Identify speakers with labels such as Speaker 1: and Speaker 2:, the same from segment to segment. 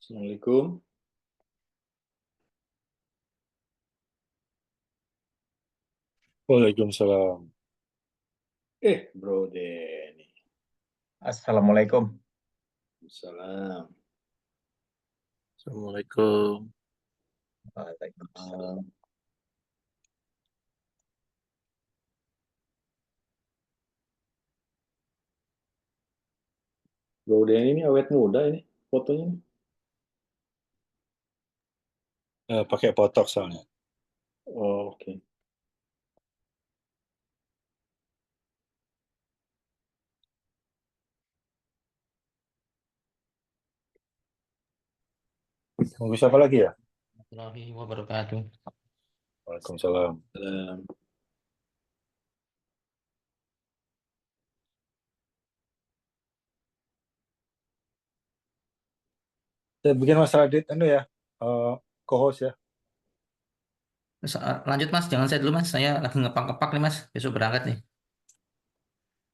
Speaker 1: Assalamualaikum.
Speaker 2: Waalaikumsalam.
Speaker 1: Bro Denny.
Speaker 3: Assalamualaikum.
Speaker 1: Salam.
Speaker 2: Assalamualaikum.
Speaker 3: Waalaikumsalam.
Speaker 1: Bro Denny ini awet muda ini fotonya.
Speaker 2: Pakai botox soalnya.
Speaker 1: Oh, oke.
Speaker 2: Tunggu siapa lagi ya?
Speaker 4: Warahmatullahi wabarakatuh.
Speaker 2: Waalaikumsalam.
Speaker 1: Salam.
Speaker 2: Saya bikin Mas Radit ya, co-host ya.
Speaker 4: Lanjut Mas, jangan saya dulu Mas. Saya lagi ngepak-ngepak nih Mas. Besok berangkat nih.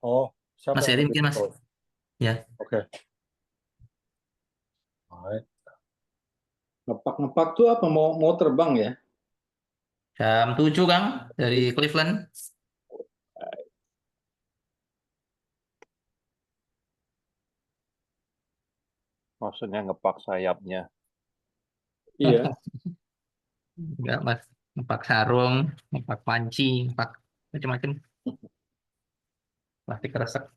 Speaker 2: Oh, siapa
Speaker 4: Mas
Speaker 2: yang
Speaker 4: Heri
Speaker 2: mau
Speaker 4: mungkin
Speaker 2: jadi
Speaker 4: Mas.
Speaker 2: co-host?
Speaker 4: Ya,
Speaker 2: Oke. Alright.
Speaker 1: Ngepak-ngepak tuh apa? Mau terbang ya?
Speaker 4: jam 7 Kang dari Cleveland.
Speaker 3: Maksudnya ngepak sayapnya.
Speaker 1: Iya.
Speaker 4: Enggak Mas. Ngepak sarung, ngepak panci, ngepak macam-macam. Plastik kresek.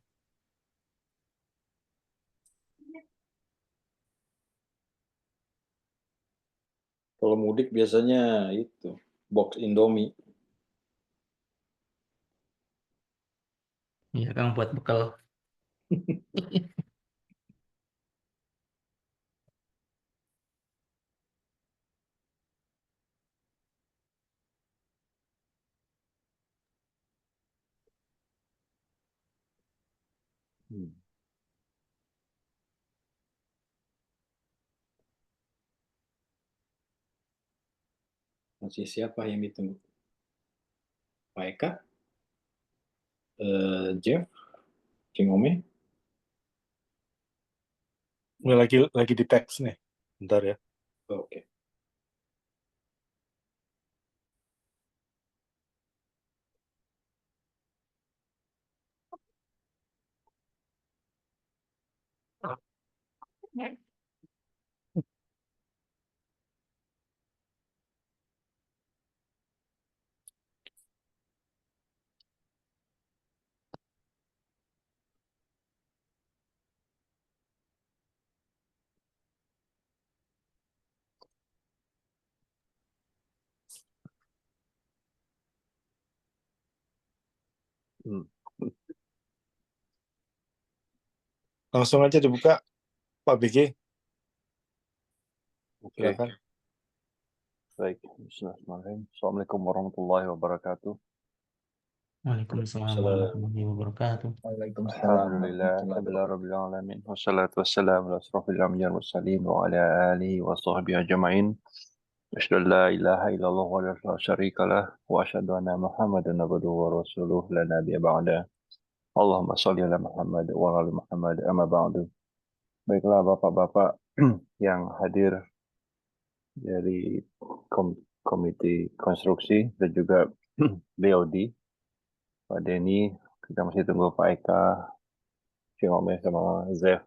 Speaker 1: Kalau mudik biasanya itu box Indomie.
Speaker 4: Iya Kang buat bekal.
Speaker 1: Masih siapa yang ditunggu? Pak Eka? Jeff? Cing Ome?
Speaker 2: Ini lagi di teks nih. Bentar ya.
Speaker 1: Oke.
Speaker 2: Langsung aja dibuka, Pak BG.
Speaker 3: Oke,
Speaker 2: Silakan.
Speaker 3: baik. Bismillahirrahmanirrahim. Assalamualaikum warahmatullahi wabarakatuh.
Speaker 4: Waalaikumsalam
Speaker 1: Salam.
Speaker 4: warahmatullahi wabarakatuh.
Speaker 3: Alhamdulillah, rabbil alamin. Wassalatu wassalamu ala asrofil anbiya'i wal mursalin wa ala alihi wa sahbihi ajma'in. Asyhadu an la ilaha illallah wa la syarika lah wa asyhadu anna Muhammadan abduhu wa rasuluh la nabiyya ba'da. Allahumma shalli ala Muhammad wa ala ali Muhammad amma ba'du. Baiklah Bapak-bapak yang hadir dari komite konstruksi dan juga BOD, Pak Denny, kita masih tunggu Pak Eka, Cing Ome sama Zef.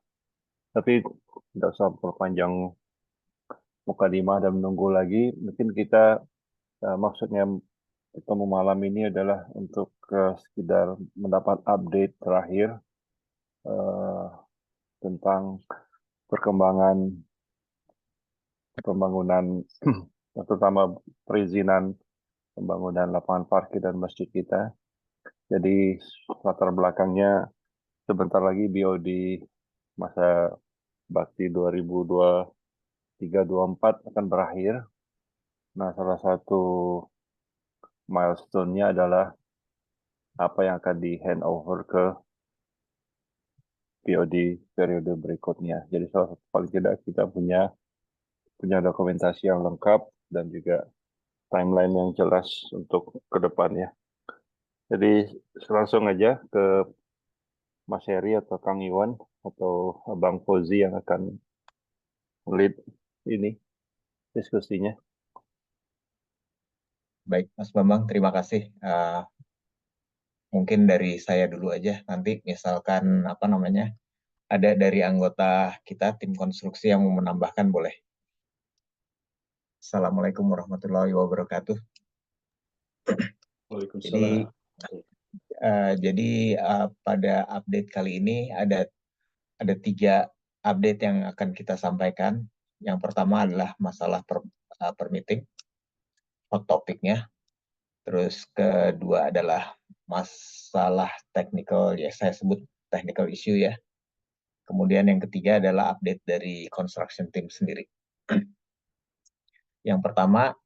Speaker 3: Tapi tidak usah perpanjang mukadimah dan menunggu lagi. Mungkin kita maksudnya ketemu malam ini adalah untuk sekedar mendapat update terakhir tentang perkembangan pembangunan, terutama perizinan pembangunan lapangan parkir dan masjid kita. Jadi latar belakangnya sebentar lagi BOD masa bakti 2023-24 akan berakhir. Nah, salah satu milestone-nya adalah apa yang akan di handover ke BOD periode berikutnya. Jadi paling tidak kita punya dokumentasi yang lengkap dan juga timeline yang jelas untuk ke depannya. Jadi langsung aja ke Mas Heri atau Kang Iwan atau Bang Fauzi yang akan lead ini diskusinya.
Speaker 5: Baik, Mas Bambang, terima kasih. Mungkin dari saya dulu aja. Nanti misalkan apa namanya, ada dari anggota kita tim konstruksi yang mau menambahkan boleh. Assalamualaikum warahmatullahi wabarakatuh.
Speaker 1: Waalaikumsalam.
Speaker 5: Jadi pada update kali ini ada 3 update yang akan kita sampaikan. Yang pertama adalah masalah per meeting, hot topiknya. Terus kedua adalah masalah technical, ya saya sebut technical issue ya. Kemudian yang ketiga adalah update dari construction team sendiri. Yang pertama,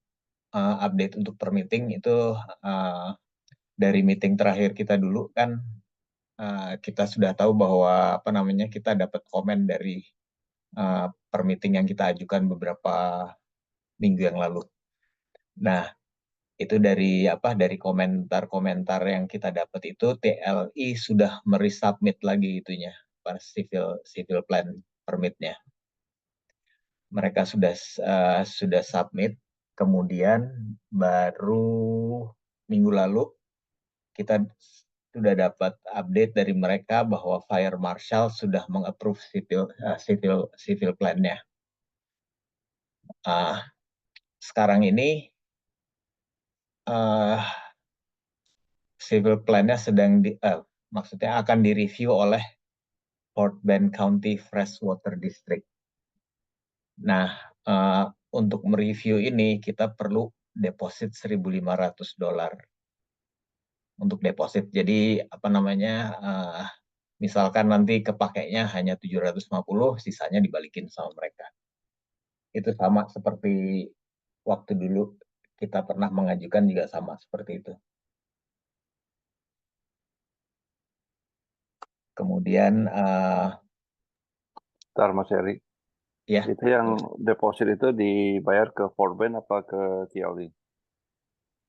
Speaker 5: update untuk per meeting itu dari meeting terakhir kita dulu kan kita sudah tahu bahwa apa namanya kita dapat komen dari per meeting yang kita ajukan beberapa minggu yang lalu. Nah, itu dari komentar-komentar yang kita dapat itu TLI sudah meresubmit lagi itunya civil plan permitnya. Mereka sudah submit, kemudian baru minggu lalu kita sudah dapat update dari mereka bahwa Fire Marshal sudah mengapprove civil plan-nya. Sekarang ini civil plan-nya maksudnya akan direview oleh Fort Bend County Freshwater District. Nah, untuk mereview ini kita perlu deposit $1.500 untuk deposit. Jadi apa namanya, misalkan nanti kepakainya hanya 750, sisanya dibalikin sama mereka. Itu sama seperti waktu dulu kita pernah mengajukan juga sama seperti itu. Kemudian
Speaker 3: Ntar Mas Heri.
Speaker 5: ya,
Speaker 3: Itu yang deposit itu dibayar ke Fort Bend apa ke TLI?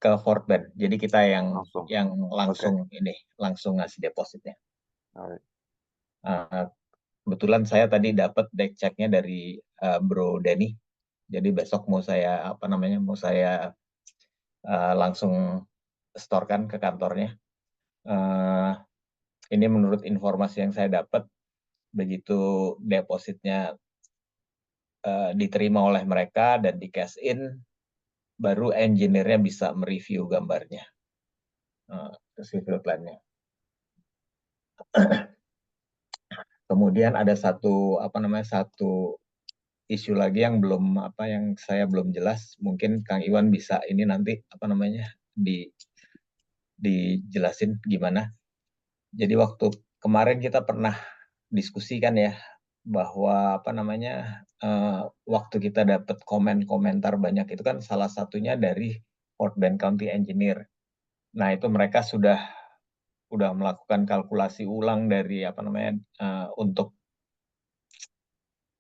Speaker 5: ke Fort Bend. Jadi kita yang
Speaker 3: Langsung.
Speaker 5: langsung ngasih depositnya.
Speaker 3: Alright.
Speaker 5: Kebetulan saya tadi dapat deck check-nya dari Bro Denny. Jadi besok mau saya langsung storekan ke kantornya. Ini menurut informasi yang saya dapat, begitu depositnya diterima oleh mereka dan di cash in, baru engineer-nya bisa mereview gambarnya, civil plan-nya. Kemudian ada satu isu lagi yang saya belum jelas. Mungkin Kang Iwan bisa ini nanti dijelasin gimana. Jadi waktu kemarin kita pernah diskusikan ya bahwa waktu kita dapat komentar banyak itu kan salah satunya dari Fort Bend County Engineer. Nah, itu mereka sudah melakukan kalkulasi ulang dari untuk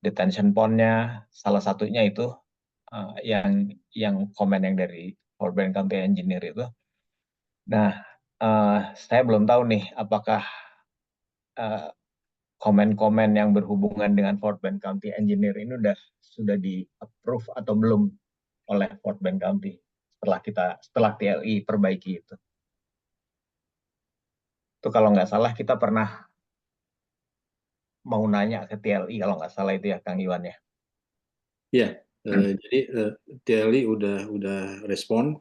Speaker 5: detention pond-nya, salah satunya itu yang komen yang dari Fort Bend County Engineer itu. Nah, saya belum tahu nih apakah komen-komen yang berhubungan dengan Fort Bend County Engineer ini sudah di-approve atau belum oleh Fort Bend County setelah TLI perbaiki itu. Itu kalau nggak salah kita pernah mau nanya ke TLI kalau nggak salah itu ya Kang Iwan ya.
Speaker 1: Iya, jadi TLI udah respon,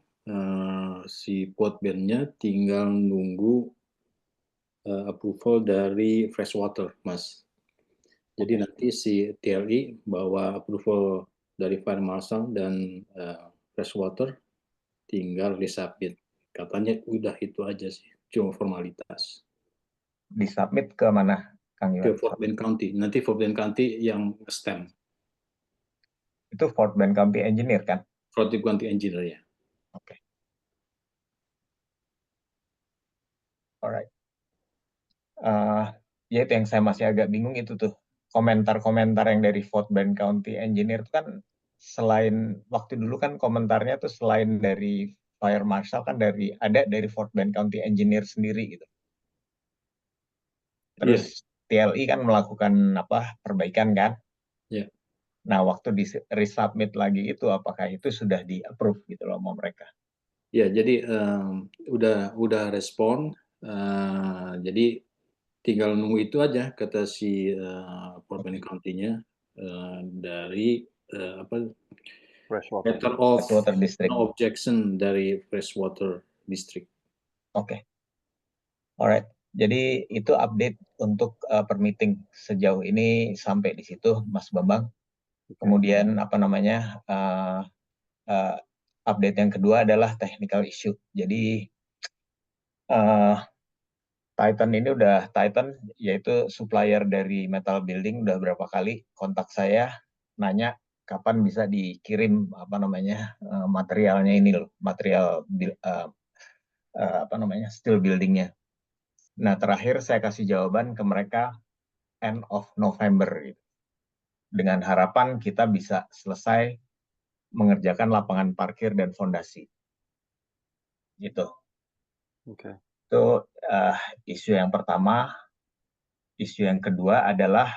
Speaker 1: si Fort Bend-nya tinggal nunggu approval dari Freshwater, Mas. Jadi nanti si TLI bawa approval dari Fire Marshal dan Freshwater, tinggal disubmit. Katanya udah itu aja sih, cuma formalitas.
Speaker 5: Disubmit ke mana, Kang Iwan?
Speaker 1: Ke Fort Bend County. Nanti Fort Bend County yang stamp.
Speaker 5: Itu Fort Bend County Engineer kan?
Speaker 1: Fort Bend County Engineer ya.
Speaker 5: Oke. Alright. Ya itu yang saya masih agak bingung itu tuh. Komentar-komentar yang dari Fort Bend County Engineer itu kan selain waktu dulu kan komentarnya tuh selain dari Fire Marshal kan dari Fort Bend County Engineer sendiri gitu. Terus TLI kan melakukan perbaikan kan?
Speaker 1: Iya.
Speaker 5: Nah, waktu di resubmit lagi itu apakah itu sudah di-approve gitu loh sama mereka?
Speaker 1: Ya, jadi udah respon. Jadi tinggal nunggu itu aja kata si Portland County-nya dari apa
Speaker 3: Freshwater.
Speaker 1: letter of
Speaker 5: Freshwater District.
Speaker 1: no objection dari Freshwater District.
Speaker 5: Oke. Alright. Jadi itu update untuk per meeting sejauh ini sampai di situ, Mas Bambang. Kemudian apa namanya update yang kedua adalah technical issue. Jadi Titan yaitu supplier dari metal building udah berapa kali kontak saya nanya kapan bisa dikirim apa namanya materialnya ini loh, material apa namanya steel buildingnya. Nah, terakhir saya kasih jawaban ke mereka end of November gitu. Dengan harapan kita bisa selesai mengerjakan lapangan parkir dan fondasi. Gitu.
Speaker 3: Oke.
Speaker 5: Itu isu yang pertama. Isu yang kedua adalah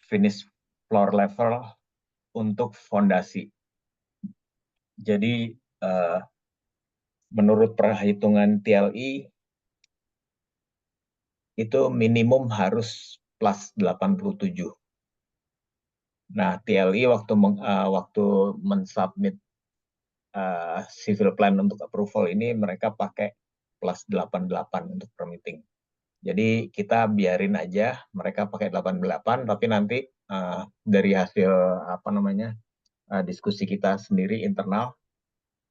Speaker 5: finish floor level untuk fondasi. Jadi menurut perhitungan TLI itu minimum harus plus 87. Nah, TLI waktu mensubmit civil plan untuk approval ini mereka pakai plus 88 untuk permitting. Jadi kita biarin aja mereka pakai 88, tapi nanti dari hasil apa namanya diskusi kita sendiri internal,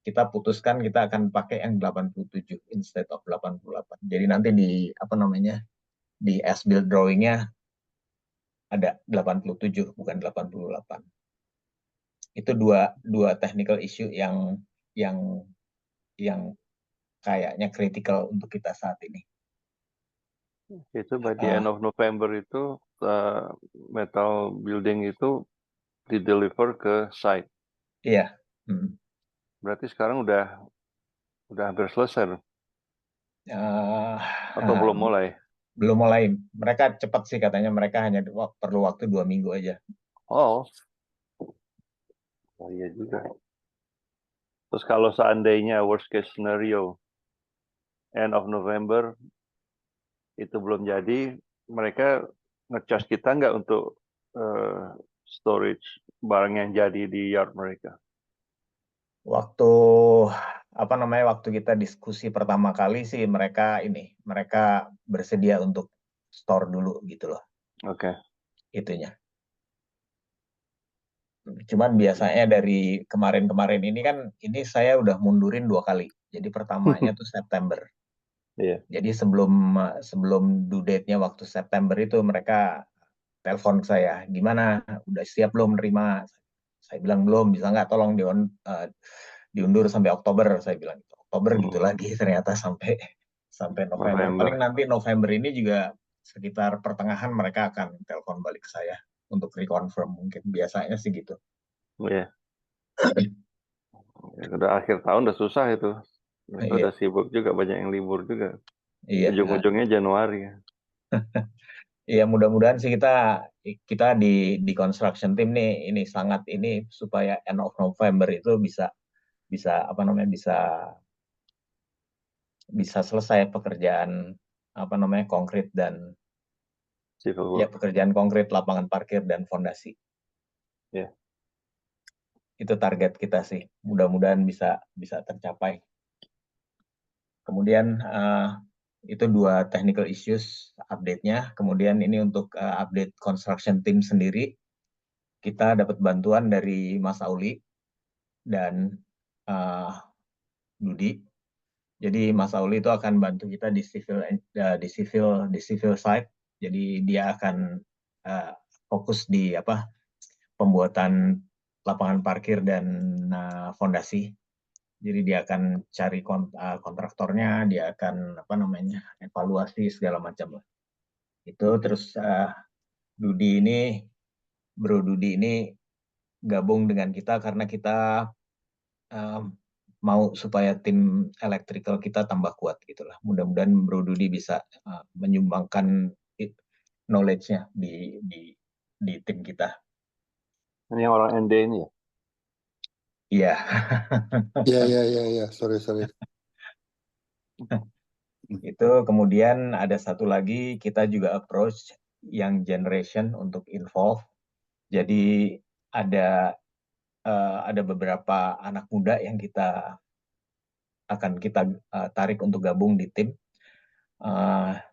Speaker 5: kita putuskan kita akan pakai yang 87 instead of 88. Jadi nanti di apa namanya di as-built drawing-nya ada 87 bukan 88. Itu dua technical issue yang kayaknya kritikal untuk kita saat ini.
Speaker 3: Itu by the end of November itu metal building itu di-deliver ke site.
Speaker 5: Iya.
Speaker 3: Berarti sekarang udah hampir selesai loh. Atau belum mulai?
Speaker 5: Belum mulai. Mereka cepat sih katanya, mereka hanya perlu waktu 2 minggu aja.
Speaker 3: Oh iya juga. Terus kalau seandainya worst case scenario end of November itu belum jadi, mereka nge-charge kita nggak untuk storage barang yang jadi di yard mereka?
Speaker 5: Waktu kita diskusi pertama kali sih mereka bersedia untuk store dulu gitu loh.
Speaker 3: Oke.
Speaker 5: Itunya. Cuman biasanya dari kemarin-kemarin ini kan ini saya udah mundurin 2 kali. Jadi pertamanya tuh September.
Speaker 3: Iya.
Speaker 5: Jadi sebelum due date-nya waktu September itu mereka telepon saya, gimana? Udah siap belum nerima? Saya bilang belum, bisa nggak tolong diundur sampai Oktober? Saya bilang Oktober gitu lagi ternyata sampai November. Paling nanti November ini juga sekitar pertengahan mereka akan telepon balik ke saya untuk reconfirm mungkin. Biasanya sih gitu.
Speaker 3: Iya. Udah akhir tahun udah susah itu. Mereka udah sibuk juga, banyak yang libur juga.
Speaker 5: Iya.
Speaker 3: Ujung-ujungnya Januari.
Speaker 5: Iya, mudah-mudahan sih kita di construction team nih ini sangat ini supaya end of November itu bisa apa namanya bisa selesai pekerjaan apa namanya konkret dan pekerjaan konkret lapangan parkir dan fondasi.
Speaker 3: Ya.
Speaker 5: Itu target kita sih. Mudah-mudahan bisa tercapai. Kemudian itu 2 technical issues update-nya. Kemudian ini untuk update construction team sendiri. Kita dapat bantuan dari Mas Auli dan Dudi. Jadi Mas Auli itu akan bantu kita di civil side. Jadi dia akan fokus di pembuatan lapangan parkir dan fondasi. Jadi dia akan cari kontraktornya, dia akan evaluasi segala macam lah. Itu terus Bro Dudi ini gabung dengan kita karena kita mau supaya tim electrical kita tambah kuat gitulah. Mudah-mudahan Bro Dudi bisa menyumbangkan knowledge-nya di di tim kita.
Speaker 3: Ini yang orang ND ini ya?
Speaker 5: Iya.
Speaker 2: Ya. Sorry.
Speaker 5: Itu kemudian ada satu lagi, kita juga approach young generation untuk involve. Jadi ada beberapa anak muda yang akan kita tarik untuk gabung di tim.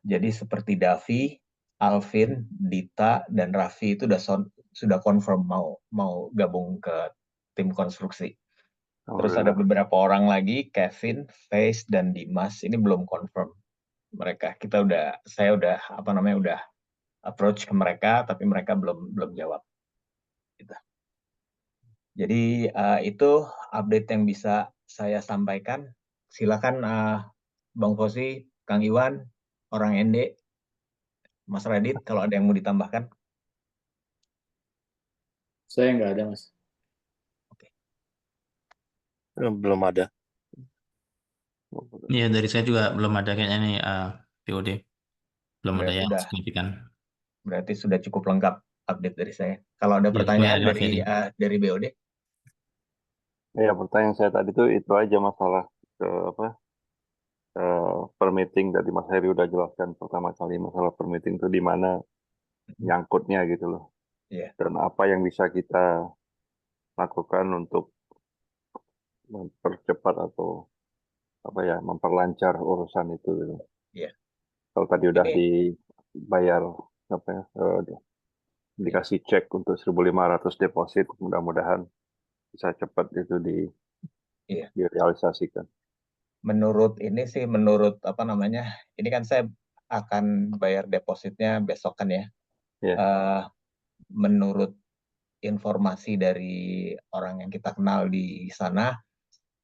Speaker 5: Jadi seperti Davi, Alvin, Dita, dan Raffi itu sudah confirm mau gabung ke tim konstruksi. Terus ada
Speaker 3: Alhamdulillah.
Speaker 5: beberapa orang lagi, Kevin, Faith, dan Dimas. Ini belum confirm mereka. Saya udah approach ke mereka, tapi mereka belum jawab. Gitu. Jadi itu update yang bisa saya sampaikan. Silakan Bang Fosi, Kang Iwan, orang ND, Mas Radit, kalau ada yang mau ditambahkan.
Speaker 1: Saya nggak ada, Mas.
Speaker 2: Belum ada.
Speaker 4: Iya, dari saya juga belum ada kayaknya nih POD. Belum ada yang
Speaker 5: Udah,
Speaker 4: signifikan.
Speaker 5: berarti sudah cukup lengkap update dari saya. Kalau ada
Speaker 4: Ya,
Speaker 5: pertanyaan
Speaker 4: sesuai materi.
Speaker 5: dari BOD,
Speaker 3: Ya, pertanyaan saya tadi itu aja masalah per meeting tadi Mas Heri udah jelaskan pertama kali masalah per meeting itu di mana nyangkutnya gitu loh.
Speaker 5: Iya.
Speaker 3: Dan apa yang bisa kita lakukan untuk mempercepat atau memperlancar urusan itu gitu.
Speaker 5: Iya.
Speaker 3: Kalau tadi udah
Speaker 5: Ini-
Speaker 3: dibayar dikasih cek untuk 1.500 deposit, mudah-mudahan bisa cepat itu
Speaker 5: Iya.
Speaker 3: direalisasikan.
Speaker 5: menurut ini kan saya akan bayar depositnya besok kan ya.
Speaker 3: Iya.
Speaker 5: Menurut informasi dari orang yang kita kenal di sana,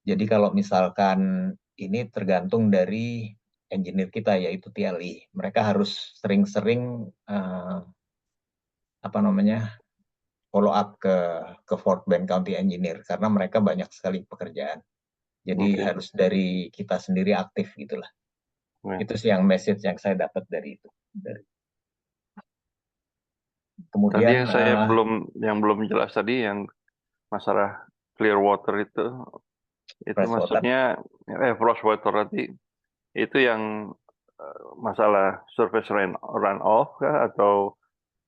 Speaker 5: jadi kalau misalkan ini tergantung dari engineer kita yaitu TLI, mereka harus sering-sering follow up ke Fort Bend County Engineer karena mereka banyak sekali pekerjaan. Jadi
Speaker 3: Oke.
Speaker 5: harus dari kita sendiri aktif gitulah.
Speaker 3: Ya.
Speaker 5: Itu sih yang message yang saya dapat dari itu. Kemudian
Speaker 3: Tadi yang belum jelas tadi yang masalah clear water itu maksudnya frost water tadi itu yang masalah surface runoff kah atau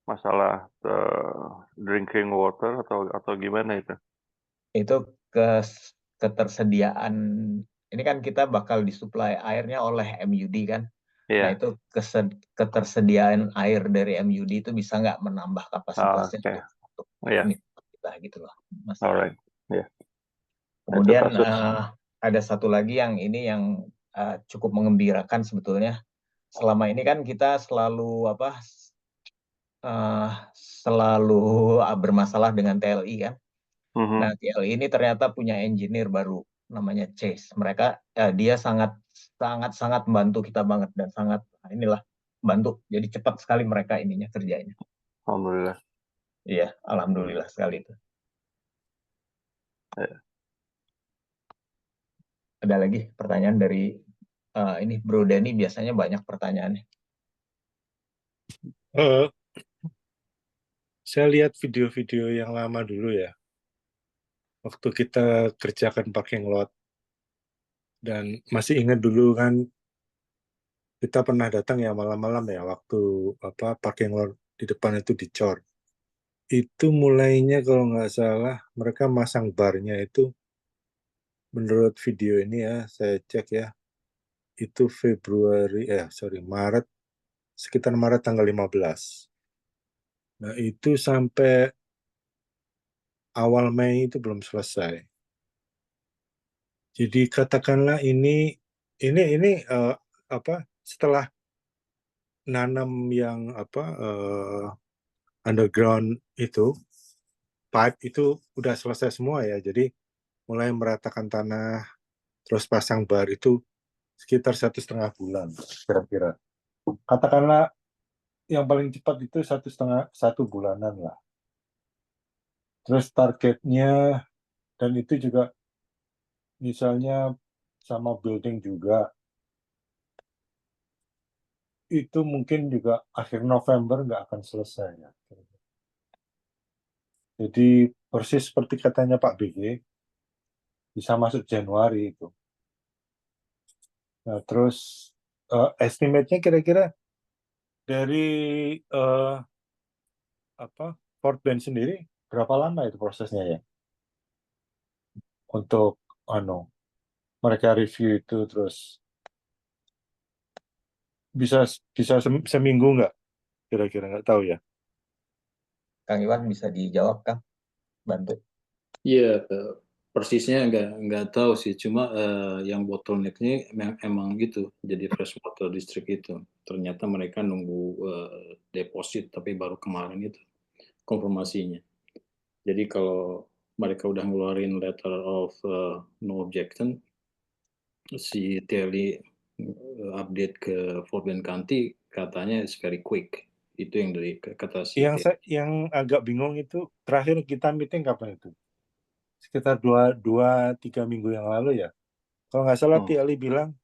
Speaker 3: masalah drinking water atau gimana itu?
Speaker 5: itu ketersediaan, ini kan kita bakal disuplai airnya oleh MUD kan. Nah
Speaker 3: Iya.
Speaker 5: itu ketersediaan air dari MUD itu bisa nggak menambah kapasitasnya
Speaker 3: Oke.
Speaker 5: untuk
Speaker 3: Iya.
Speaker 5: kita gitu loh, Mas.
Speaker 3: Alright. Iya.
Speaker 5: Kemudian
Speaker 3: Itu kasus.
Speaker 5: ada satu lagi yang cukup mengembirakan sebetulnya. Selama ini kan kita selalu bermasalah dengan TLI kan.
Speaker 3: Mhm.
Speaker 5: Nah, TLI ini ternyata punya engineer baru namanya Chase. Dia sangat membantu kita banget dan sangat bantu. Jadi cepat sekali mereka kerjanya.
Speaker 3: Alhamdulillah.
Speaker 5: Iya, alhamdulillah sekali itu.
Speaker 3: Ya.
Speaker 5: Ada lagi pertanyaan dari ini Bro Denny, biasanya banyak pertanyaannya.
Speaker 2: Saya lihat video-video yang lama dulu ya. Waktu kita kerjakan parking lot. Dan masih ingat dulu kan kita pernah datang ya malam-malam ya waktu parking lot di depan itu dicor. Itu mulainya kalau nggak salah mereka masang barnya itu menurut video ini ya saya cek ya itu Maret, sekitar Maret tanggal 15. Nah itu sampai awal Mei itu belum selesai. Jadi katakanlah ini setelah nanam yang underground itu pipe itu udah selesai semua ya. Jadi mulai meratakan tanah terus pasang bar itu sekitar 1,5 bulan kira-kira. Katakanlah yang paling cepat itu 1 bulanan lah. Terus targetnya dan itu juga misalnya sama building juga itu mungkin juga akhir November nggak akan selesai ya. Jadi persis seperti katanya Pak BG, bisa masuk Januari itu. Nah, terus estimate-nya kira-kira dari Fort Bend sendiri berapa lama itu prosesnya ya? Untuk mereka review itu terus bisa bisa seminggu nggak? Kira-kira nggak tahu ya.
Speaker 5: Kang Iwan bisa dijawab, Kang? Bantu.
Speaker 1: Iya, persisnya nggak tahu sih. Cuma yang bottleneck-nya emang gitu. Jadi freshwater district itu. Ternyata mereka nunggu deposit, tapi baru kemarin itu konfirmasinya. Jadi kalau mereka udah ngeluarin letter of no objection, si Telly update ke Fort Bend County katanya it's very quick. Itu yang dari kata si Telly.
Speaker 2: Yang agak bingung itu terakhir kita meeting kapan itu? Sekitar 2-3 minggu yang lalu ya. Kalau nggak salah Tiali bilang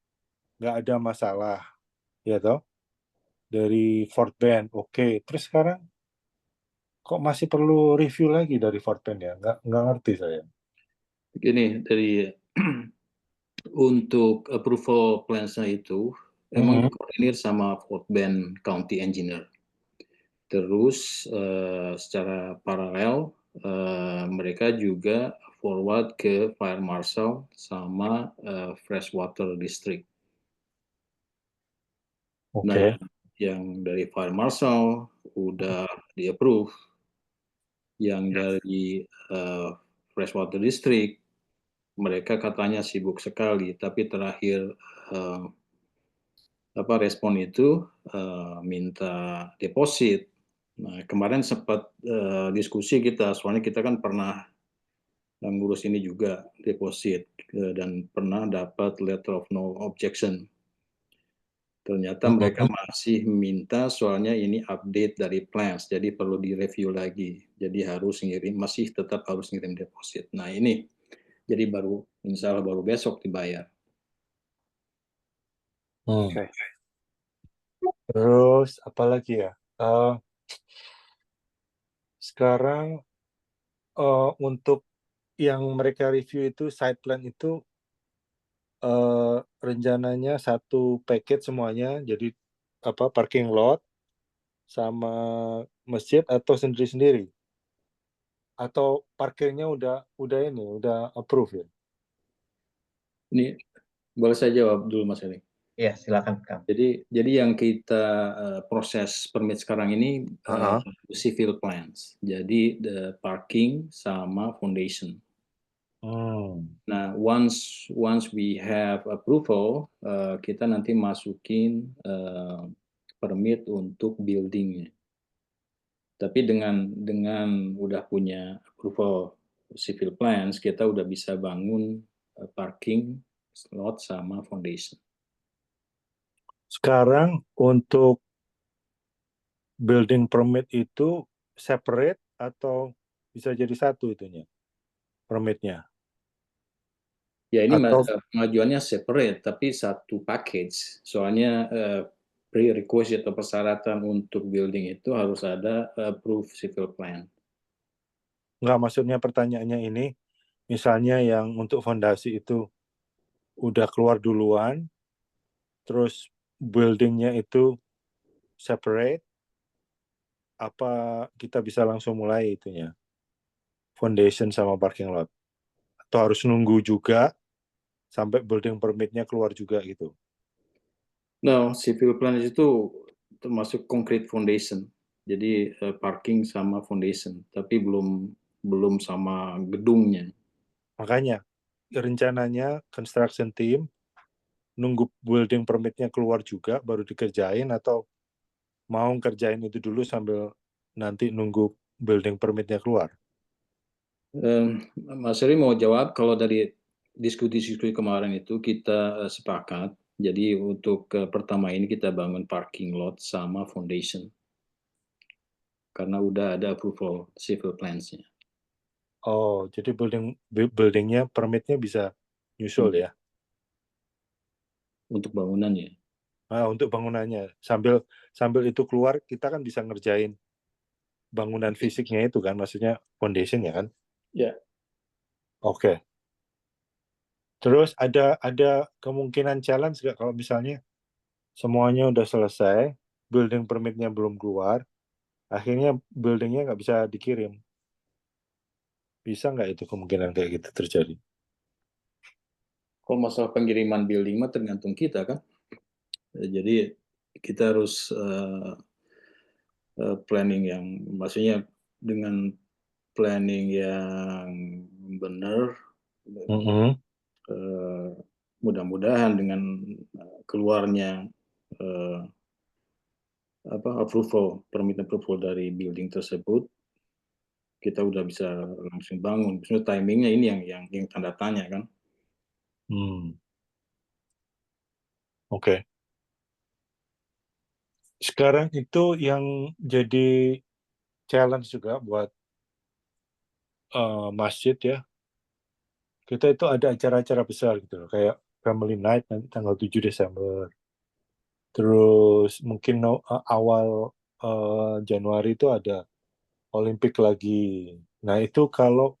Speaker 2: nggak ada masalah, ya toh? Dari Fort Bend, oke. Terus sekarang kok masih perlu review lagi dari Fort Bend ya? Nggak ngerti saya.
Speaker 1: Begini, dari untuk approval plans-nya itu emang dikoordinir sama Fort Bend County Engineer. Terus secara paralel mereka juga forward ke Fire Marshal sama Freshwater District. Nah, yang dari Fire Marshal udah di-approve, yang dari Freshwater District mereka katanya sibuk sekali, tapi terakhir respon itu minta deposit. Nah, kemarin sempat diskusi kita, soalnya kita kan pernah ngurus ini juga deposit dan pernah dapat letter of no objection. Ternyata mereka masih minta, soalnya ini update dari plans, jadi perlu direview lagi. Jadi masih tetap harus ngirim deposit. Nah ini, jadi insya Allah baru besok dibayar.
Speaker 2: Terus apa lagi ya? Sekarang untuk yang mereka review itu site plan itu rencananya satu paket semuanya, jadi parking lot sama masjid atau sendiri-sendiri? Atau parkirnya udah approve ya?
Speaker 1: Ini boleh saya jawab dulu Mas Heri?
Speaker 5: Iya, silakan Kang.
Speaker 1: Jadi yang kita proses permit sekarang ini civil plans. Jadi the parking sama foundation. Nah, once we have approval, kita nanti masukin permit untuk buildingnya. Tapi dengan udah punya approval civil plans, kita udah bisa bangun parking slot sama foundation.
Speaker 2: Sekarang untuk building permit itu separate atau bisa jadi satu itunya permitnya?
Speaker 1: Ya ini pengajuannya separate tapi satu package. Soalnya prerequisite atau persyaratan untuk building itu harus ada approved civil plan.
Speaker 2: Enggak, maksudnya pertanyaannya ini, misalnya yang untuk fondasi itu udah keluar duluan, terus buildingnya itu separate, apa kita bisa langsung mulai itunya? Foundation sama parking lot? Atau harus nunggu juga sampai building permitnya keluar juga gitu?
Speaker 1: No, civil plan itu termasuk concrete foundation. Jadi parking sama foundation, tapi belum sama gedungnya.
Speaker 2: Makanya rencananya construction team nunggu building permitnya keluar juga baru dikerjain, atau mau kerjain itu dulu sambil nanti nunggu building permitnya keluar?
Speaker 1: Mas Heri mau jawab, kalau dari diskusi kemarin itu kita sepakat, jadi untuk pertama ini kita bangun parking lot sama foundation. Karena udah ada approval civil plans-nya.
Speaker 2: Oh, jadi buildingnya permitnya bisa nyusul ya?
Speaker 1: Untuk bangunannya.
Speaker 2: Nah, untuk bangunannya. Sambil itu keluar, kita kan bisa ngerjain bangunan fisiknya itu kan, maksudnya foundation ya kan?
Speaker 1: Ya.
Speaker 2: Oke. Terus ada kemungkinan challenge nggak kalau misalnya semuanya udah selesai, building permit-nya belum keluar, akhirnya building-nya nggak bisa dikirim. Bisa nggak itu kemungkinan kayak gitu terjadi?
Speaker 1: Kalau masalah pengiriman building mah tergantung kita kan. Jadi kita harus planning yang, maksudnya dengan planning yang benar. Mudah-mudahan dengan keluarnya permit approval dari building tersebut, kita udah bisa langsung bangun. Sebenarnya timingnya ini yang tanda tanya kan.
Speaker 2: Oke. Sekarang itu yang jadi challenge juga buat masjid ya. Kita itu ada acara-acara besar gitu loh, kayak Family Night nanti tanggal 7 Desember. Terus mungkin awal Januari itu ada Olimpik lagi. Nah itu kalau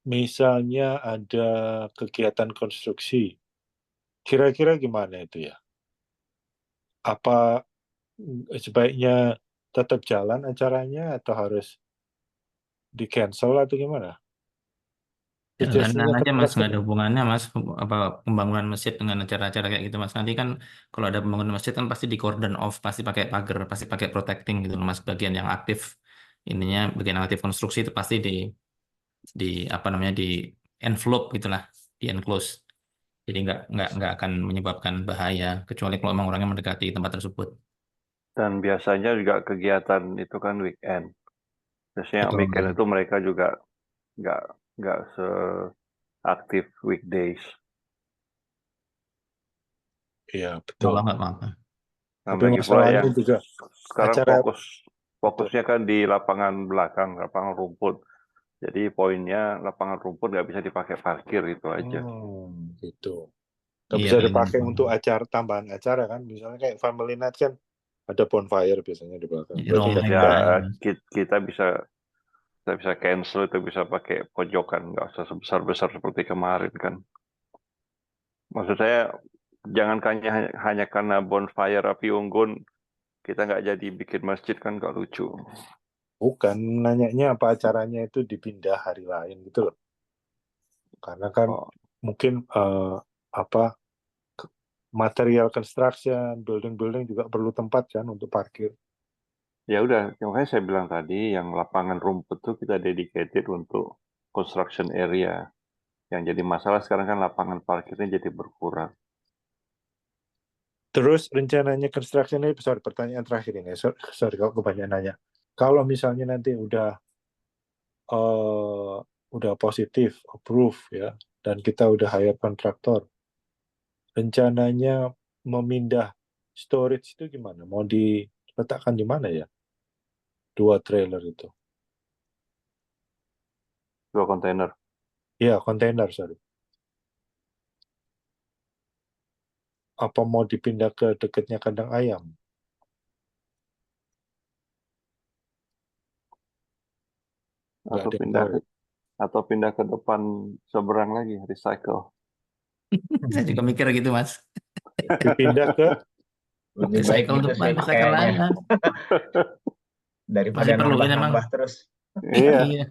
Speaker 2: misalnya ada kegiatan konstruksi, kira-kira gimana itu ya? Apa sebaiknya tetap jalan acaranya atau harus di-cancel atau gimana?
Speaker 4: Jalan aja Mas, nggak ada
Speaker 2: Construction.
Speaker 4: hubungannya Mas, apa pembangunan masjid dengan acara-acara kayak gitu Mas. Nanti kan kalau ada pembangunan masjid kan pasti di cordon off, pasti pakai pagar, pasti pakai protecting gitu loh Mas. Bagian yang aktif ininya, bagian yang aktif konstruksi itu pasti di apa namanya, di envelope gitulah, di enclose. Jadi nggak akan menyebabkan bahaya kecuali kalau memang orangnya mendekati tempat tersebut.
Speaker 3: Dan biasanya juga kegiatan itu kan weekend. Biasanya
Speaker 4: Betul.
Speaker 3: weekend itu mereka juga nggak seaktif weekdays.
Speaker 2: Iya,
Speaker 4: Nggak
Speaker 2: betul.
Speaker 4: apa-apa, nggak apa-apa.
Speaker 3: Nah,
Speaker 2: Tapi
Speaker 3: lagi pula
Speaker 2: masalahnya
Speaker 3: yang
Speaker 2: juga
Speaker 3: sekarang
Speaker 2: acara
Speaker 3: fokusnya kan di lapangan belakang, lapangan rumput. Jadi poinnya lapangan rumput nggak bisa dipakai parkir itu aja.
Speaker 2: gitu. Nggak
Speaker 4: Iya,
Speaker 2: bisa
Speaker 4: paling
Speaker 2: dipakai
Speaker 4: gampang.
Speaker 2: untuk tambahan acara kan. Misalnya kayak Family Night kan ada bonfire biasanya di belakang.
Speaker 4: Jadi
Speaker 2: Berarti nggak
Speaker 4: rombeng
Speaker 3: Ya
Speaker 4: aja.
Speaker 3: kita bisa cancel itu, bisa pakai pojokan, nggak usah sebesar-besar seperti kemarin kan. Maksud saya jangan hanya karena bonfire api unggun kita nggak jadi bikin masjid kan nggak lucu.
Speaker 2: bukan nanyanya apa acaranya itu dipindah hari lain gitu loh. Karena kan
Speaker 3: Oh,
Speaker 2: mungkin apa material construction, building juga perlu tempat kan untuk parkir.
Speaker 3: ya udah, makanya saya bilang tadi yang lapangan rumput tuh kita dedicated untuk construction area. Yang jadi masalah sekarang kan lapangan parkirnya jadi berkurang.
Speaker 2: Terus rencananya construction ini, sorry, pertanyaan terakhir ini, sorry kalau kebanyakan nanya. Kalau misalnya nanti udah positif, approve ya, dan kita udah hire kontraktor, rencananya memindah storage itu gimana? Mau diletakkan di mana ya? 2 trailer itu.
Speaker 3: 2 kontainer.
Speaker 2: Iya, kontainer, sorry. Apa mau dipindah ke dekatnya kandang ayam? Nggak
Speaker 3: Atau
Speaker 2: ada yang
Speaker 3: pindah
Speaker 2: tahu.
Speaker 3: atau pindah ke depan seberang lagi, recycle.
Speaker 4: Saya juga mikir gitu Mas.
Speaker 2: Dipindah ke
Speaker 5: Lebih baik
Speaker 4: Recycle
Speaker 5: gitu
Speaker 4: depan,
Speaker 5: sih
Speaker 4: recycle
Speaker 5: kayaknya
Speaker 4: lain.
Speaker 5: daripada
Speaker 4: Masih perlu ini emang.
Speaker 5: nambah-nambah terus.
Speaker 3: Iya,
Speaker 4: Iya.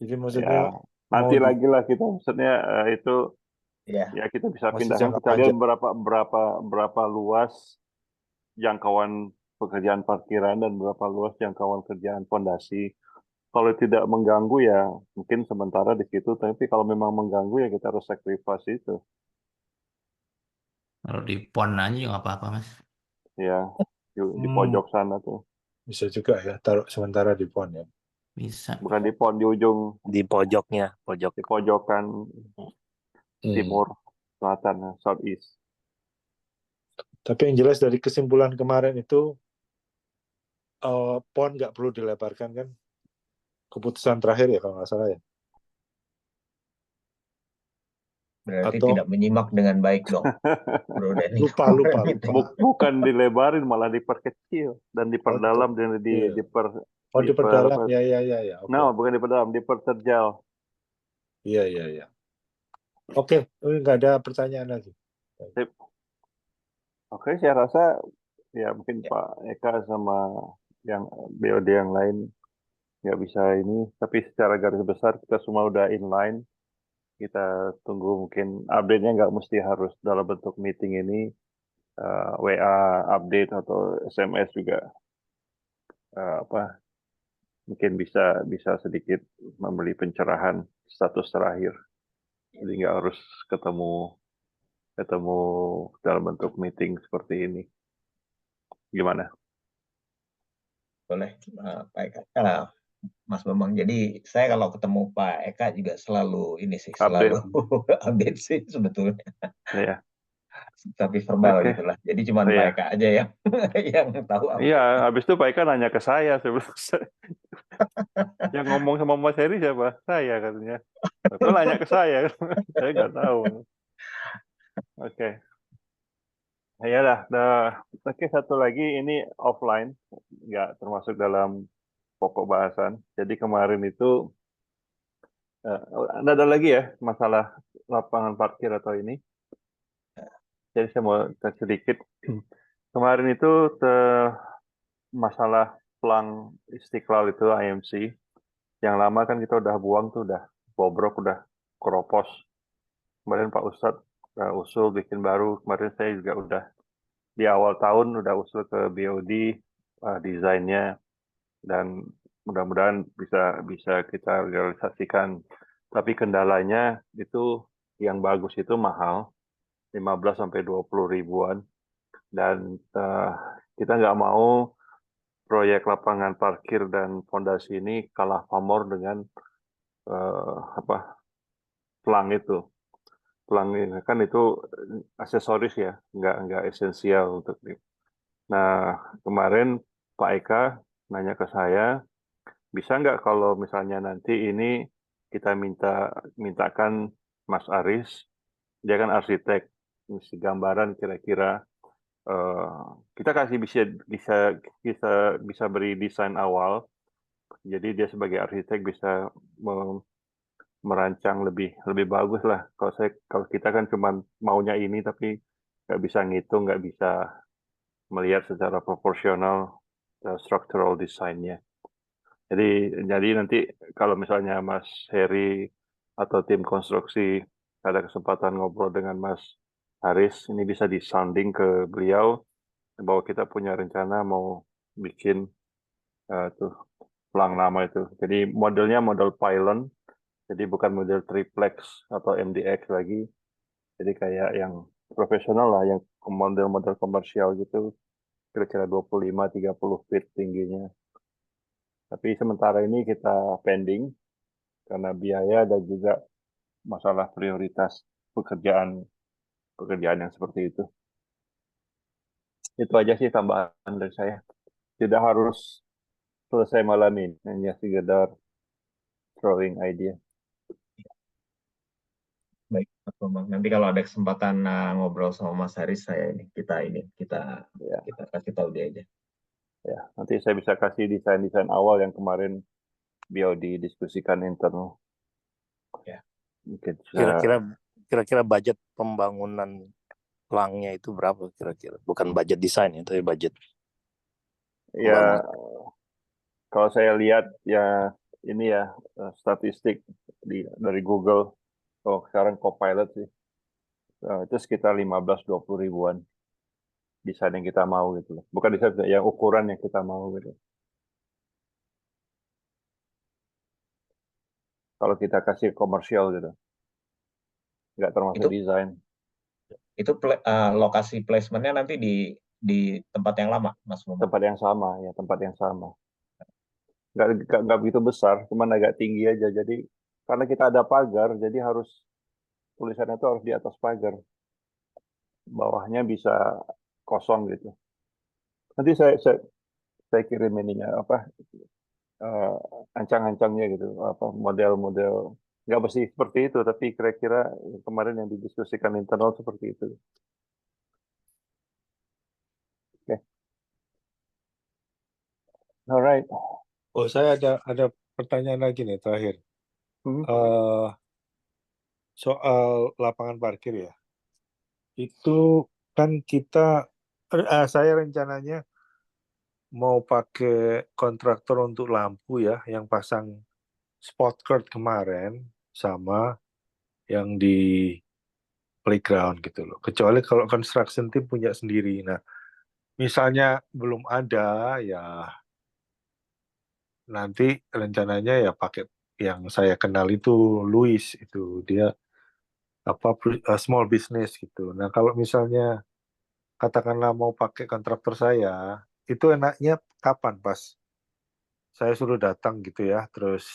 Speaker 2: jadi
Speaker 3: ya
Speaker 2: maksudnya
Speaker 3: nanti
Speaker 2: mau
Speaker 3: lagi lah kita maksudnya itu
Speaker 5: Ya,
Speaker 3: ya kita bisa
Speaker 2: masih
Speaker 3: pindahkan,
Speaker 2: jangka
Speaker 3: kita lihat
Speaker 2: panjang.
Speaker 3: berapa luas jangkauan pekerjaan parkiran dan berapa luas jangkauan kerjaan fondasi. Kalau tidak mengganggu ya mungkin sementara di situ, tapi kalau memang mengganggu ya kita harus sacrifice itu.
Speaker 4: Kalau di pon aja juga nggak apa-apa Mas.
Speaker 3: Ya, di pojok sana tuh.
Speaker 2: Bisa juga ya, taruh sementara di pon ya.
Speaker 4: Bisa.
Speaker 3: Bukan di pon, di ujung,
Speaker 6: Di pojoknya,
Speaker 3: di pojokan timur, selatan, southeast.
Speaker 2: Tapi yang jelas dari kesimpulan kemarin itu pon nggak perlu dilebarkan kan? Keputusan terakhir ya kalau nggak salah ya.
Speaker 5: Berarti
Speaker 2: Atau
Speaker 5: tidak menyimak dengan baik dong, Bro Denny.
Speaker 2: lupa
Speaker 5: Meeting.
Speaker 3: Bukan dilebarin, malah diperkecil dan diperdalam dan
Speaker 2: iya.
Speaker 3: diper
Speaker 2: Oh, diperdalam.
Speaker 3: diper
Speaker 2: Ya. Oke.
Speaker 3: no, bukan diperdalam, diperterjal.
Speaker 2: Iya. Oke, nggak ada pertanyaan lagi.
Speaker 3: Sip. Oke, saya rasa ya mungkin
Speaker 5: Ya.
Speaker 3: Pak Eka sama yang BOD yang lain nggak bisa ini, tapi secara garis besar kita semua udah inline. Kita tunggu mungkin update-nya nggak mesti harus dalam bentuk meeting ini, WA update atau SMS juga mungkin bisa sedikit memberi pencerahan status terakhir. Jadi nggak harus ketemu dalam bentuk meeting seperti ini. Gimana?
Speaker 5: Boleh, Pak Eka. Mas Bambang. Jadi saya kalau ketemu Pak Eka juga selalu ini sih, selalu update sih sebetulnya.
Speaker 3: Iya.
Speaker 5: Tapi verbal
Speaker 3: Oke.
Speaker 5: gitulah. Jadi cuma
Speaker 3: Oh,
Speaker 5: Pak
Speaker 3: iya.
Speaker 5: Eka aja yang tahu update.
Speaker 3: Iya, habis itu Pak Eka nanya ke saya sebelum yang ngomong sama Mas Heri siapa? Saya katanya. Kok nanya ke saya? Saya nggak tahu. Oke. Ya dah. Oke, satu lagi ini offline, nggak termasuk dalam pokok bahasan. Jadi kemarin itu ada lagi ya masalah lapangan parkir atau ini. Jadi saya mau sedikit. Kemarin itu masalah pelang Istiqlal itu IMC. Yang lama kan kita udah buang tuh, udah bobrok, udah keropos. Kemarin Pak Ustadz usul bikin baru. Kemarin saya juga udah di awal tahun udah usul ke BOD desainnya, dan mudah-mudahan bisa kita realisasikan. Tapi kendalanya itu yang bagus itu mahal, 15 sampai 20 ribuan, dan kita nggak mau proyek lapangan parkir dan fondasi ini kalah pamor dengan pelang itu. Pelang ini kan itu aksesoris ya, nggak esensial untuk ini. Nah, kemarin Pak Eka nanya ke saya, bisa nggak kalau misalnya nanti ini kita mintakan Mas Aris, dia kan arsitek, mesti gambaran kira-kira kita kasih bisa beri desain awal. Jadi dia sebagai arsitek bisa merancang lebih bagus lah. Kalau kita kan cuma maunya ini tapi nggak bisa ngitung, nggak bisa melihat secara proporsional structural design-nya. Jadi nanti kalau misalnya Mas Heri atau tim konstruksi ada kesempatan ngobrol dengan Mas Haris, ini bisa disounding ke beliau bahwa kita punya rencana mau bikin tuh pelang nama itu. Jadi modelnya model pylon, jadi bukan model triplex atau MDX lagi. Jadi kayak yang profesional lah, yang model-model komersial gitu, kira-kira 25-30 feet tingginya. Tapi sementara ini kita pending karena biaya dan juga masalah prioritas pekerjaan yang seperti itu. Itu aja sih tambahan dari saya. Tidak harus selesai malam ini, hanya sekedar throwing idea.
Speaker 5: Baik, Mas Bambang. Nanti kalau ada kesempatan ngobrol sama Mas Haris, kita kasih tahu dia aja.
Speaker 3: Ya, nanti saya bisa kasih desain awal yang kemarin BOD diskusikan internal.
Speaker 5: Ya.
Speaker 3: Mungkin
Speaker 6: Kira-kira budget pembangunan pelangnya itu berapa kira-kira? Bukan budget desain ya, tapi budget.
Speaker 3: Ya, kalau saya lihat ya ini ya statistik dari Google, sekarang Copilot sih, itu sekitar 15-20 ribuan desain yang kita mau gitu loh. Bukan desain, yang ukuran yang kita mau gitu. Kalau kita kasih komersial gitu, nggak termasuk desain.
Speaker 5: Itu lokasi placementnya nanti di tempat yang lama, Mas Bambang?
Speaker 3: Tempat yang sama. Nggak begitu besar, cuma agak tinggi aja. Jadi karena kita ada pagar, jadi tulisannya itu harus di atas pagar. Bawahnya bisa kosong gitu. Nanti saya kirim ininya ancang-ancangnya gitu, model-model nggak mesti seperti itu, tapi kira-kira kemarin yang didiskusikan internal seperti itu. Oke. Alright.
Speaker 2: Oh, saya ada pertanyaan lagi nih terakhir. Eh, soal lapangan parkir ya. Itu kan saya rencananya mau pakai kontraktor untuk lampu ya, yang pasang spot curtain kemarin sama yang di playground gitu loh. Kecuali kalau construction team punya sendiri. Nah, misalnya belum ada ya nanti rencananya ya pakai yang saya kenal itu Luis itu dia small business gitu. Nah, kalau misalnya katakanlah mau pakai kontraktor saya, itu enaknya kapan pas saya suruh datang gitu ya, terus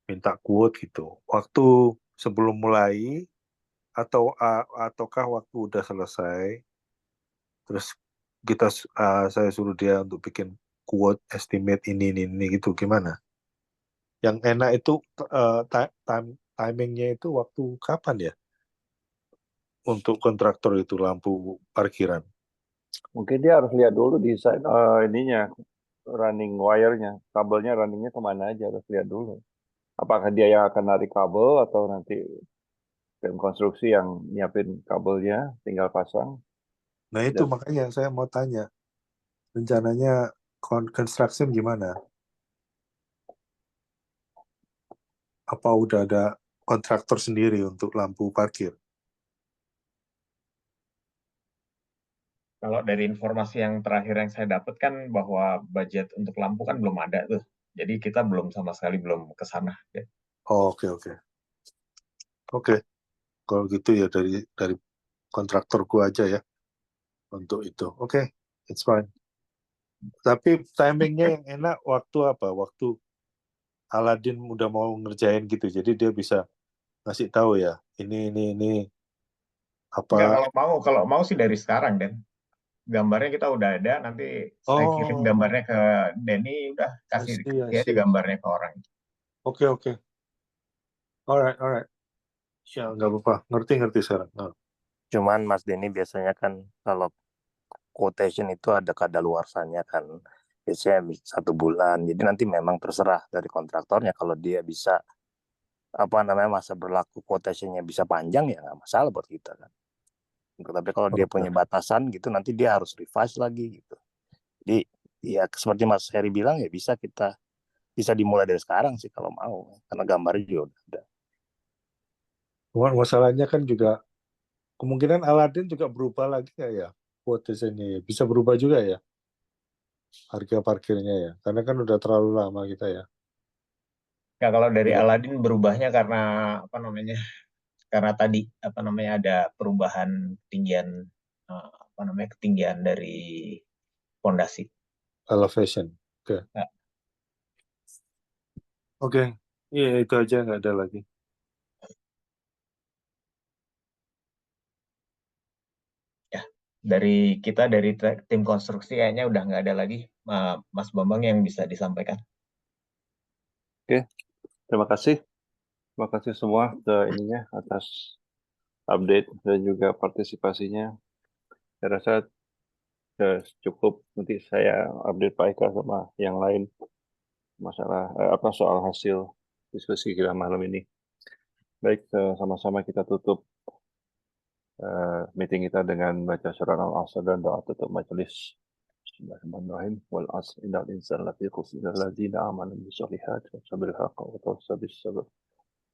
Speaker 2: minta quote gitu. Waktu sebelum mulai ataukah waktu udah selesai, terus saya suruh dia untuk bikin quote estimate ini gitu gimana? Yang enak itu timingnya itu waktu kapan ya? Untuk kontraktor itu lampu parkiran.
Speaker 3: Mungkin dia harus lihat dulu desain ininya, running wire-nya, kabelnya runningnya kemana aja, harus lihat dulu. Apakah dia yang akan narik kabel atau nanti tim konstruksi yang nyiapin kabelnya, tinggal pasang.
Speaker 2: Nah itu makanya saya mau tanya, rencananya construction gimana? Apa udah ada kontraktor sendiri untuk lampu parkir?
Speaker 5: Kalau dari informasi yang terakhir yang saya dapat kan bahwa budget untuk lampu kan belum ada tuh. Jadi kita belum sama sekali belum ke sana. Ya.
Speaker 2: Oh, oke. Oke. Kalau gitu ya dari kontraktorku aja ya untuk itu. Oke, it's fine. Tapi timingnya yang enak waktu apa? Waktu Aladin udah mau ngerjain gitu. Jadi dia bisa ngasih tahu ya. Ini apa?
Speaker 5: Enggak, kalau mau sih dari sekarang, Dan. Gambarnya kita udah ada, nanti saya kirim gambarnya ke Denny, udah kasih aja gambarnya ke orang.
Speaker 2: Oke. Alright. Ya, nggak apa-apa. Ngerti sekarang.
Speaker 6: Cuman Mas Denny biasanya kan kalau quotation itu ada kadaluarsanya kan. Biasanya 1 bulan. Jadi nanti memang terserah dari kontraktornya. Kalau dia bisa masa berlaku quotationnya bisa panjang ya nggak masalah buat kita kan. Tapi kalau dia punya batasan gitu nanti dia harus revise lagi gitu. Jadi ya seperti Mas Heri bilang ya bisa dimulai dari sekarang sih kalau mau karena gambarnya juga udah ada.
Speaker 2: Masalahnya kan juga kemungkinan Aladin juga berubah lagi nggak ya quotationnya? Bisa berubah juga ya harga parkirnya ya, karena kan udah terlalu lama kita ya.
Speaker 5: Ya kalau dari Aladin berubahnya karena karena tadi ada perubahan ketinggian ketinggian dari fondasi.
Speaker 2: Elevation. Oke. Iya itu aja, nggak ada lagi.
Speaker 5: Ya, dari tim konstruksi kayaknya udah nggak ada lagi, Mas Bambang yang bisa disampaikan.
Speaker 3: Oke, terima kasih semua atas update dan juga partisipasinya. Saya rasa cukup, nanti saya update Pak Eka sama yang lain masalah soal hasil diskusi kita malam ini. Baik, sama-sama kita tutup meeting kita dengan baca surat Al-Asr dan doa tutup majelis. Bismillahirrahmanirrahim. Wal 'asr innal insana lafi khusr illa alladzina amanu bis-solihati wa sabarul haqqa wa tawassaw bis-sabr.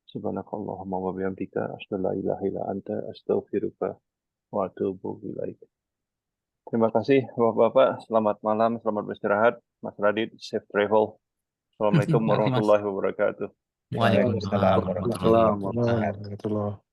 Speaker 3: Subhanakallahumma wa bihamdika asyhadu an la ilaha illa anta astaghfiruka wa atubu ilaik. Terima kasih Bapak-bapak, selamat malam, selamat beristirahat. Mas Radit, safe travel. Assalamualaikum warahmatullahi wabarakatuh.
Speaker 5: Waalaikumsalam warahmatullahi wabarakatuh.